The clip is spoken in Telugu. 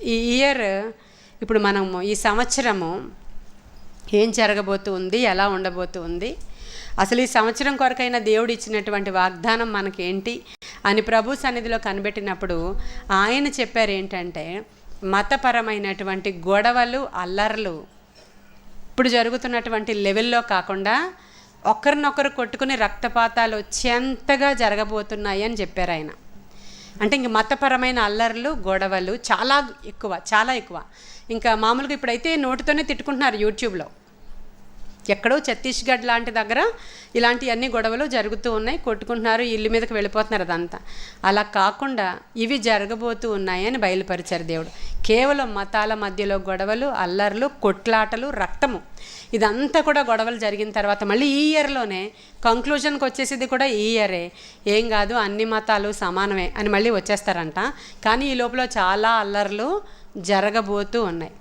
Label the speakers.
Speaker 1: ఈ ఇయర్ ఇప్పుడు మనము ఈ సంవత్సరము ఏం జరగబోతూ ఉంది, ఎలా ఉండబోతూ ఉంది, అసలు ఈ సంవత్సరం కొరకైనా దేవుడు ఇచ్చినటువంటి వాగ్దానం మనకేంటి అని ప్రభు సన్నిధిలో కనిపెట్టినప్పుడు ఆయన చెప్పారు ఏంటంటే, మతపరమైనటువంటి గొడవలు, అల్లర్లు ఇప్పుడు జరుగుతున్నటువంటి లెవెల్లో కాకుండా ఒకరినొకరు కొట్టుకుని రక్తపాతాలు వచ్చేంతగా జరగబోతున్నాయి అని చెప్పారు ఆయన. అంటే ఇంక మతపరమైన అల్లర్లు, గొడవలు చాలా ఎక్కువ. ఇంకా మామూలుగా ఇప్పుడైతే నోటితోనే తిట్టుకుంటున్నారు యూట్యూబ్లో. ఎక్కడో ఛత్తీస్గఢ్ లాంటి దగ్గర ఇలాంటివన్నీ గొడవలు జరుగుతూ ఉన్నాయి, కొట్టుకుంటున్నారు, ఇల్లు మీదకి వెళ్ళిపోతున్నారు. అదంతా అలా కాకుండా ఇవి జరగబోతూ ఉన్నాయని బయలుపరిచారు దేవుడు. కేవలం మతాల మధ్యలో గొడవలు, అల్లర్లు, కొట్లాటలు, రక్తము, ఇదంతా కూడా గొడవలు జరిగిన తర్వాత మళ్ళీ ఈ ఇయర్లోనే కంక్లూజన్కి వచ్చేసేది కూడా ఈ ఇయరే. ఏం కాదు, అన్ని మతాలు సమానమే అని మళ్ళీ వచ్చేస్తారంట. కానీ ఈ లోపల చాలా అల్లర్లు జరగబోతూ ఉన్నాయి.